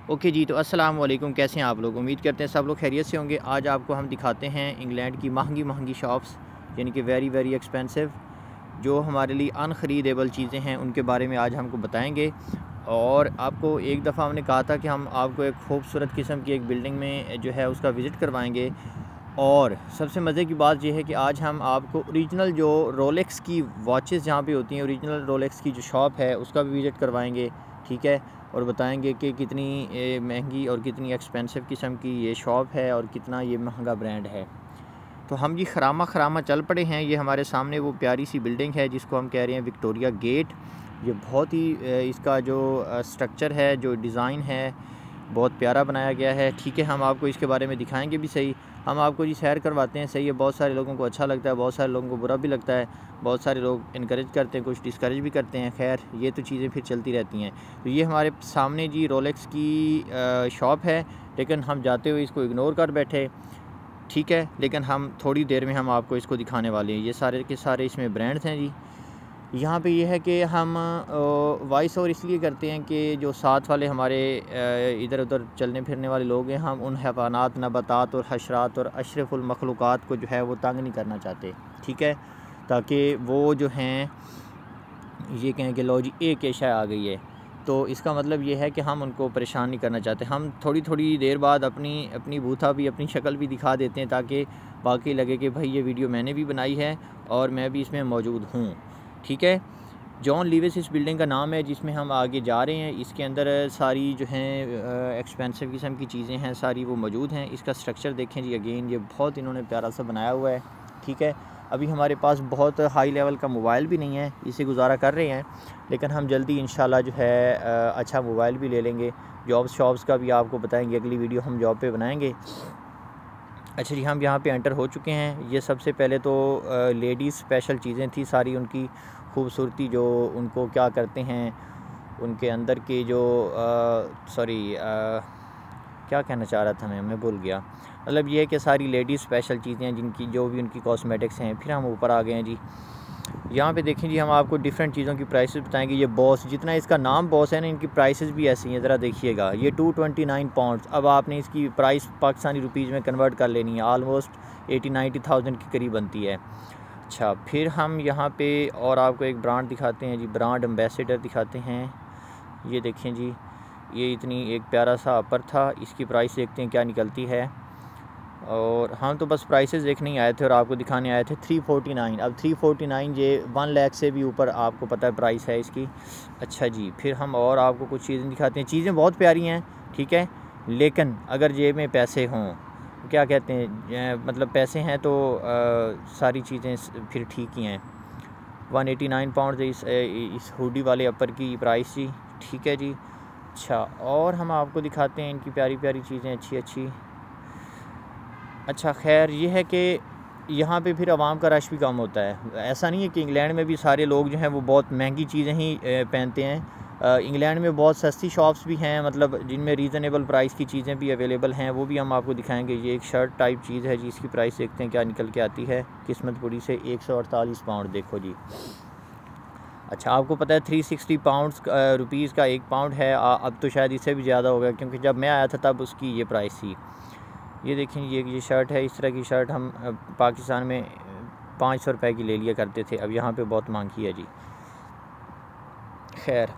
Okay जी, तो अस्सलाम वालेकुम। कैसे हैं आप लोग? उम्मीद करते हैं सब लोग खैरियत से होंगे। आज आपको हम दिखाते हैं इंग्लैंड की महंगी शॉप्स, यानी कि वेरी वेरी एक्सपेंसिव, जो हमारे लिए अनख़रीदेबल चीज़ें हैं उनके बारे में आज हमको बताएंगे। और आपको एक दफ़ा हमने कहा था कि हम आपको एक खूबसूरत किस्म की एक बिल्डिंग में जो है उसका विज़िट करवाएंगे। और सबसे मज़े की बात यह है कि आज हम आपको ओरिजिनल जो रोलेक्स की वॉचेस जहाँ पे होती हैं, ओरिजिनल रोलेक्स की जो शॉप है उसका भी विज़िट करवाएंगे, ठीक है। और बताएंगे कि कितनी महंगी और कितनी एक्सपेंसिव किस्म की ये शॉप है और कितना ये महंगा ब्रांड है। तो हम जी खरामा खरामा चल पड़े हैं। ये हमारे सामने वो प्यारी सी बिल्डिंग है जिसको हम कह रहे हैं विक्टोरिया गेट। ये बहुत ही इसका जो स्ट्रक्चर है, जो डिज़ाइन है, बहुत प्यारा बनाया गया है, ठीक है। हम आपको इसके बारे में दिखाएंगे भी सही। हम आपको जी सैर करवाते हैं, सही है। बहुत सारे लोगों को अच्छा लगता है, बहुत सारे लोगों को बुरा भी लगता है, बहुत सारे लोग इनकरेज करते हैं, कुछ डिस्करेज भी करते हैं। खैर, ये तो चीज़ें फिर चलती रहती हैं। तो ये हमारे सामने जी रोलेक्स की शॉप है, लेकिन हम जाते हुए इसको इग्नोर कर बैठे, ठीक है। लेकिन हम थोड़ी देर में हम आपको इसको दिखाने वाले हैं। ये सारे के सारे इसमें ब्रांड्स हैं जी। यहाँ पे ये है कि हम वॉइस ओवर इसलिए करते हैं कि जो साथ वाले हमारे इधर उधर चलने फिरने वाले लोग हैं, हम उन हैवानात, नबातात और हशरात और अशरफुल मखलूक़ात को जो है वो तंग नहीं करना चाहते, ठीक है। ताकि वो जो हैं ये कहें कि लो जी एक एशा आ गई है, तो इसका मतलब ये है कि हम उनको परेशान नहीं करना चाहते। हम थोड़ी थोड़ी देर बाद अपनी बूथा भी, अपनी शक्ल भी दिखा देते हैं, ताकि वाकई लगे कि भाई ये वीडियो मैंने भी बनाई है और मैं भी इसमें मौजूद हूँ, ठीक है। जॉन लीविस इस बिल्डिंग का नाम है जिसमें हम आगे जा रहे हैं। इसके अंदर सारी जो हैं एक्सपेंसिव किस्म की चीज़ें हैं, सारी वो मौजूद हैं। इसका स्ट्रक्चर देखें जी, अगेन ये बहुत इन्होंने प्यारा सा बनाया हुआ है, ठीक है। अभी हमारे पास बहुत हाई लेवल का मोबाइल भी नहीं है, इसे गुजारा कर रहे हैं, लेकिन हम जल्दी इंशाल्लाह जो है अच्छा मोबाइल भी ले लेंगे। जॉब्स शॉप्स का भी आपको बताएंगे, अगली वीडियो हम जॉब पे बनाएंगे। अच्छा जी, हम यहाँ पे एंटर हो चुके हैं। ये सबसे पहले तो लेडीज़ स्पेशल चीज़ें थी, सारी उनकी खूबसूरती, जो उनको क्या करते हैं, उनके अंदर के जो क्या कहना चाह रहा था मैं भूल गया। मतलब ये है कि सारी लेडीज़ स्पेशल चीज़ें हैं, जिनकी जो भी उनकी कॉस्मेटिक्स हैं। फिर हम ऊपर आ गए हैं जी। यहाँ पे देखें जी, हम आपको डिफरेंट चीज़ों की प्राइसेस बताएंगे। ये बॉस, जितना इसका नाम बॉस है ना, इनकी प्राइसेस भी ऐसी हैं, ज़रा देखिएगा। ये 229 पाउंड्स। अब आपने इसकी प्राइस पाकिस्तानी रुपीज़ में कन्वर्ट कर लेनी है, आलमोस्ट 80-90,000 के करीब बनती है। अच्छा, फिर हम यहाँ पे और आपको एक ब्रांड दिखाते हैं जी, ब्रांड एम्बेसडर दिखाते हैं। ये देखें जी, ये इतनी एक प्यारा सा अपर था। इसकी प्राइस देखते हैं क्या निकलती है। और हम तो बस प्राइसेस देखने ही आए थे और आपको दिखाने आए थे। 349, अब 349 ये 1 लाख से भी ऊपर आपको पता है प्राइस है इसकी। अच्छा जी, फिर हम और आपको कुछ चीज़ें दिखाते हैं। चीज़ें बहुत प्यारी हैं, ठीक है, लेकिन अगर जेब में पैसे हों, क्या कहते हैं, मतलब पैसे हैं तो सारी चीज़ें फिर ठीक ही हैं। 189 पाउंड इस हुडी वाले अपर की प्राइस जी, ठीक है जी। अच्छा, और हम आपको दिखाते हैं इनकी प्यारी प्यारी चीज़ें, अच्छी अच्छी। अच्छा, खैर ये है कि यहाँ पे फिर आवाम का रश भी कम होता है। ऐसा नहीं है कि इंग्लैंड में भी सारे लोग जो हैं वो बहुत महंगी चीज़ें ही पहनते हैं। इंग्लैंड में बहुत सस्ती शॉप्स भी हैं, मतलब जिनमें रीज़नेबल प्राइस की चीज़ें भी अवेलेबल हैं, वो भी हम आपको दिखाएंगे। ये एक शर्ट टाइप चीज़ है जी, इसकी प्राइस देखते हैं क्या निकल के आती है। किस्मतपुरी से 148 पाउंड, देखो जी। अच्छा, आपको पता है 360 पाउंड्स रुपीज़ का 1 पाउंड है। अब तो शायद इससे भी ज़्यादा हो गया, क्योंकि जब मैं आया था तब उसकी ये प्राइस थी। ये देखें, ये शर्ट है। इस तरह की शर्ट हम पाकिस्तान में 500 रुपये की ले लिया करते थे, अब यहाँ पे बहुत महंगी है जी। खैर,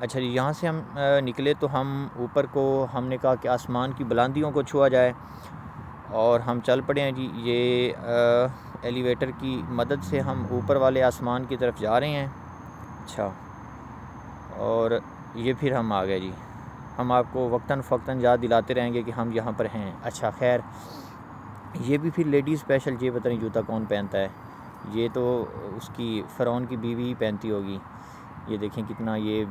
अच्छा जी, यहाँ से हम निकले तो हम ऊपर को, हमने कहा कि आसमान की बुलंदियों को छुआ जाए, और हम चल पड़े हैं जी। ये एलिवेटर की मदद से हम ऊपर वाले आसमान की तरफ जा रहे हैं। अच्छा, और ये फिर हम आ गए जी। हम आपको वक्तन फ़क्तन याद दिलाते रहेंगे कि हम यहाँ पर हैं। अच्छा, खैर, ये भी फिर लेडीज़ स्पेशल। ये पता नहीं जूता कौन पहनता है, ये तो उसकी फ़िरौन की बीवी ही पहनती होगी। ये देखें कितना ये।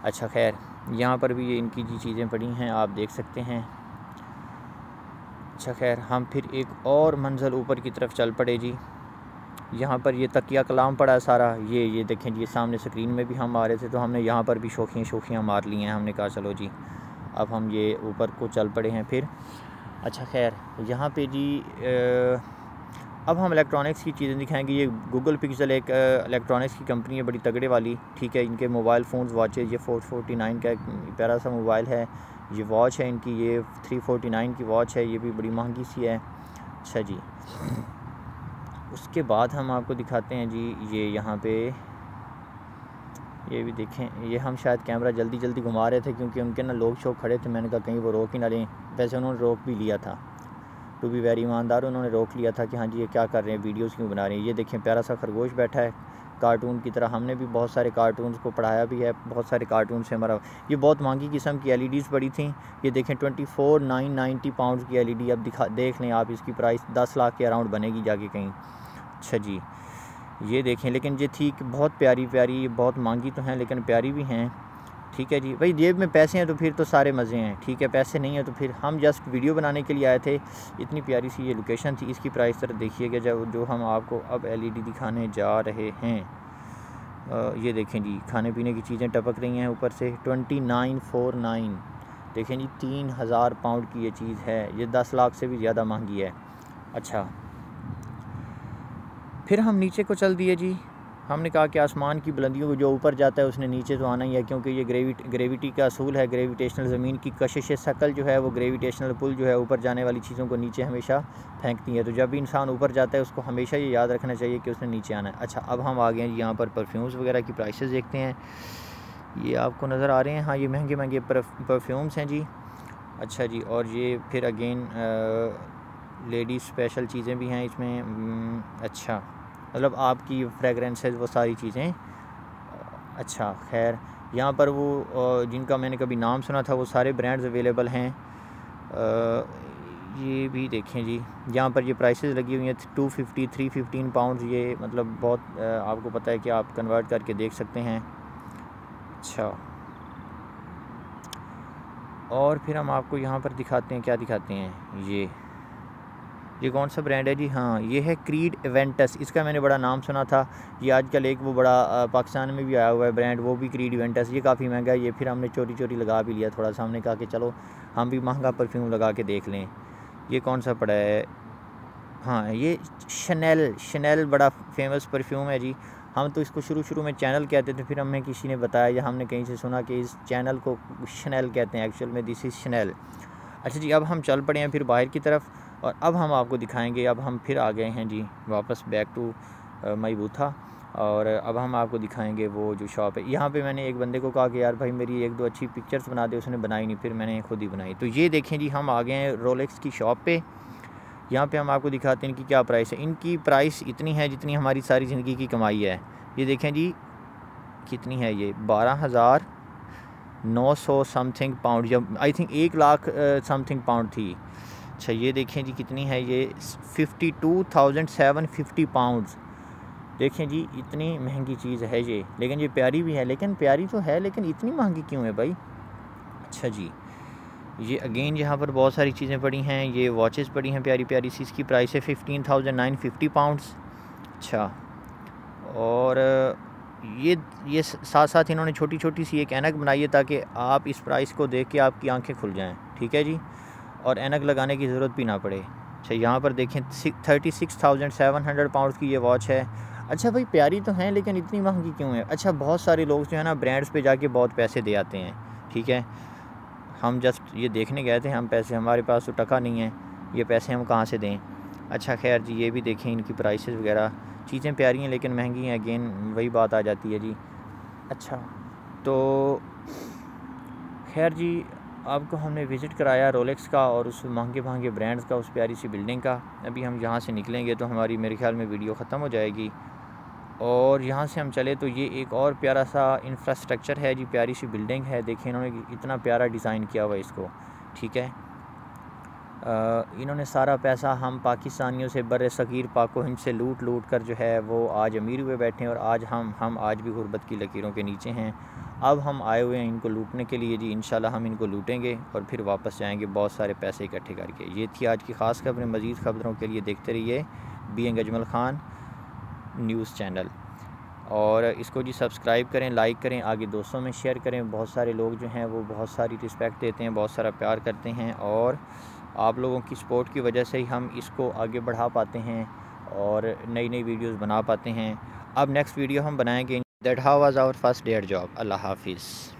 अच्छा, खैर, यहाँ पर भी ये इनकी जी चीज़ें पड़ी हैं, आप देख सकते हैं। अच्छा, खैर, हम फिर एक और मंज़िल ऊपर की तरफ चल पड़े जी। यहाँ पर ये तकिया कलाम पड़ा है सारा। ये देखें जी, सामने स्क्रीन में भी हम आ रहे थे, तो हमने यहाँ पर भी शोखियाँ मार ली हैं। हमने कहा चलो जी, अब हम ये ऊपर को चल पड़े हैं फिर। अच्छा, खैर, यहाँ पे जी अब हम इलेक्ट्रॉनिक्स की चीज़ें दिखाएंगे। ये गूगल पिक्सल एक इलेक्ट्रॉनिक्स की कंपनी है बड़ी तगड़े वाली, ठीक है। इनके मोबाइल फ़ोन्स, वॉचेज़, ये 449 का एक प्यारा सा मोबाइल है। ये वॉच है इनकी, ये 349 की वॉच है, ये भी बड़ी महंगी सी है। अच्छा जी, उसके बाद हम आपको दिखाते हैं जी, ये यहाँ पे ये भी देखें। ये हम शायद कैमरा जल्दी जल्दी घुमा रहे थे क्योंकि उनके ना लोग शोक खड़े थे। मैंने कहा कहीं वो रोक ही ना लें, वैसे उन्होंने रोक भी लिया था, टू बी वेरी ईमानदार, उन्होंने रोक लिया था कि हाँ जी ये क्या कर रहे हैं, वीडियोस क्यों बना रहे हैं। ये देखें प्यारा सा खरगोश बैठा है कार्टून की तरह। हमने भी बहुत सारे कार्टून्स को पढ़ाया भी है, बहुत सारे कार्टून से हमारा। ये बहुत महंगी किस्म की LEDs पड़ी थी। ये देखें 24,990 पाउंड की LED। अब देख लें आप, इसकी प्राइस 10 लाख के अराउंड बनेगी जाके कहीं। अच्छा जी, ये देखें, लेकिन ये थी कि बहुत प्यारी प्यारी, बहुत महंगी तो हैं लेकिन प्यारी भी हैं, ठीक है जी। भाई जेब में पैसे हैं तो फिर तो सारे मज़े हैं, ठीक है। पैसे नहीं है तो फिर हम जस्ट वीडियो बनाने के लिए आए थे। इतनी प्यारी सी ये लोकेशन थी। इसकी प्राइस तरह देखिएगा जो हम आपको अब LED दिखाने जा रहे हैं। ये देखें जी, खाने पीने की चीज़ें टपक रही हैं ऊपर से। 2949 देखें जी, 3000 पाउंड की ये चीज़ है। ये 10 लाख से भी ज़्यादा महंगी है। अच्छा, फिर हम नीचे को चल दिए जी। हमने कहा कि आसमान की बुलंदियों को जो ऊपर जाता है उसने नीचे तो आना ही है, क्योंकि ये ग्रेविटी का असूल है। ग्रेविटेशनल ज़मीन की कशिश शकल जो है वो ग्रेविटेशनल पुल जो है ऊपर जाने वाली चीज़ों को नीचे हमेशा फेंकती है। तो जब भी इंसान ऊपर जाता है उसको हमेशा ये याद रखना चाहिए कि उसने नीचे आना है। अच्छा, अब हम आ गए हैं यहाँ पर परफ्यूम्स वगैरह की प्राइसेस देखते हैं। ये आपको नज़र आ रहे हैं, हाँ ये महंगे महंगे परफ्यूम्स हैं जी। अच्छा जी, और ये फिर अगेन लेडीज़ स्पेशल चीज़ें भी हैं इसमें। अच्छा, मतलब आपकी फ्रेगरेंसेस वो सारी चीज़ें। अच्छा, खैर यहाँ पर वो जिनका मैंने कभी नाम सुना था वो सारे ब्रांड्स अवेलेबल हैं। ये भी देखें जी, यहाँ पर ये प्राइसेस लगी हुई हैं 250, 315 पाउंड। ये मतलब बहुत आपको पता है कि आप कन्वर्ट करके देख सकते हैं। अच्छा, और फिर हम आपको यहाँ पर दिखाते हैं, क्या दिखाते हैं, ये कौन सा ब्रांड है जी? हाँ, ये है क्रीड इवेंटस। इसका मैंने बड़ा नाम सुना था। ये आजकल एक वो बड़ा पाकिस्तान में भी आया हुआ है ब्रांड, वो भी क्रीड इवेंटस। ये काफ़ी महंगा है। ये फिर हमने चोरी चोरी लगा भी लिया थोड़ा सा। हमने कहा कि चलो हम भी महंगा परफ्यूम लगा के देख लें। ये कौन सा पड़ा है? हाँ, ये शनेल बड़ा फेमस परफ्यूम है जी। हम तो इसको शुरू में चैनल कहते थे, फिर हमें किसी ने बताया या हमने कहीं से सुना कि इस चैनल को शनेल कहते हैं, एक्चुअल में दिस इज़ शनेल। अच्छा जी, अब हम चल पड़े हैं फिर बाहर की तरफ, और अब हम आपको दिखाएंगे। अब हम फिर आ गए हैं जी वापस बैक टू मई बूथा, और अब हम आपको दिखाएंगे वो जो शॉप है। यहाँ पे मैंने एक बंदे को कहा कि यार भाई मेरी एक दो अच्छी पिक्चर्स बना दे, उसने बनाई नहीं, फिर मैंने खुद ही बनाई। तो ये देखें जी, हम आ गए हैं रोलेक्स की शॉप पे। यहाँ पे हम आपको दिखाते हैं इनकी क्या प्राइस है। इनकी प्राइस इतनी है जितनी हमारी सारी ज़िंदगी की कमाई है। ये देखें जी कितनी है, ये 12,900 समथिंग पाउंड, जब I think 1 lakh something pound थी। अच्छा, ये देखें जी कितनी है, ये 52,750 पाउंड्स। देखें जी, इतनी महंगी चीज़ है ये, लेकिन ये प्यारी भी है। लेकिन प्यारी तो है, लेकिन इतनी महंगी क्यों है भाई? अच्छा जी, ये अगेन यहाँ पर बहुत सारी चीज़ें पड़ी हैं। ये वॉचेस पड़ी हैं प्यारी प्यारी सी। इसकी प्राइस है 15,950 पाउंड्स। अच्छा, और ये साथ साथ इन्होंने छोटी छोटी सी एक ऐनक बनाई है ताकि आप इस प्राइस को देख के आपकी आंखें खुल जाएं, ठीक है जी, और ऐनक लगाने की ज़रूरत भी ना पड़े। अच्छा, यहाँ पर देखें 36,700 पाउंड की ये वॉच है। अच्छा भाई, प्यारी तो हैं लेकिन इतनी महंगी क्यों है? अच्छा, बहुत सारे लोग जो है ना ब्रांड्स पे जाके बहुत पैसे दे आते हैं, ठीक है। हम जस्ट ये देखने गए थे, हम पैसे, हमारे पास तो टका नहीं है, ये पैसे हम कहाँ से दें। अच्छा खैर जी, ये भी देखें इनकी प्राइसेस वगैरह। चीज़ें प्यारी हैं लेकिन महंगी हैं, अगेन वही बात आ जाती है जी। अच्छा, तो खैर जी, आपको हमने विज़िट कराया रोलेक्स का और उस महंगे महंगे ब्रांड्स का, उस प्यारी सी बिल्डिंग का। अभी हम यहाँ से निकलेंगे तो हमारी मेरे ख्याल में वीडियो ख़त्म हो जाएगी, और यहाँ से हम चले तो ये एक और प्यारा सा इंफ्रास्ट्रक्चर है जी, प्यारी सी बिल्डिंग है। देखिए इन्होंने इतना प्यारा डिज़ाइन किया हुआ है इसको, ठीक है। इन्होंने सारा पैसा हम पाकिस्तानियों से, बर सग़ीर पाको हिंद से लूट कर जो है वो आज अमीर हुए बैठे हैं, और आज हम आज भी गुर्बत की लकीरों के नीचे हैं। अब हम आए हुए हैं इनको लूटने के लिए जी। इंशाल्लाह हम इनको लूटेंगे और फिर वापस जाएंगे बहुत सारे पैसे इकट्ठे करके। ये थी आज की ख़ास खबरें। मज़ीद खबरों के लिए देखते रहिए being Ajmal Khan news channel, और इसको जी सब्सक्राइब करें, लाइक करें, आगे दोस्तों में शेयर करें। बहुत सारे लोग जो हैं वो बहुत सारी रिस्पेक्ट देते हैं, बहुत सारा प्यार करते हैं, और आप लोगों की सपोर्ट की वजह से ही हम इसको आगे बढ़ा पाते हैं। और नई नई वीडियोस बना पाते हैं। अब नेक्स्ट वीडियो हम बनाएंगे that how was our first day at job. अल्लाह हाफिज़।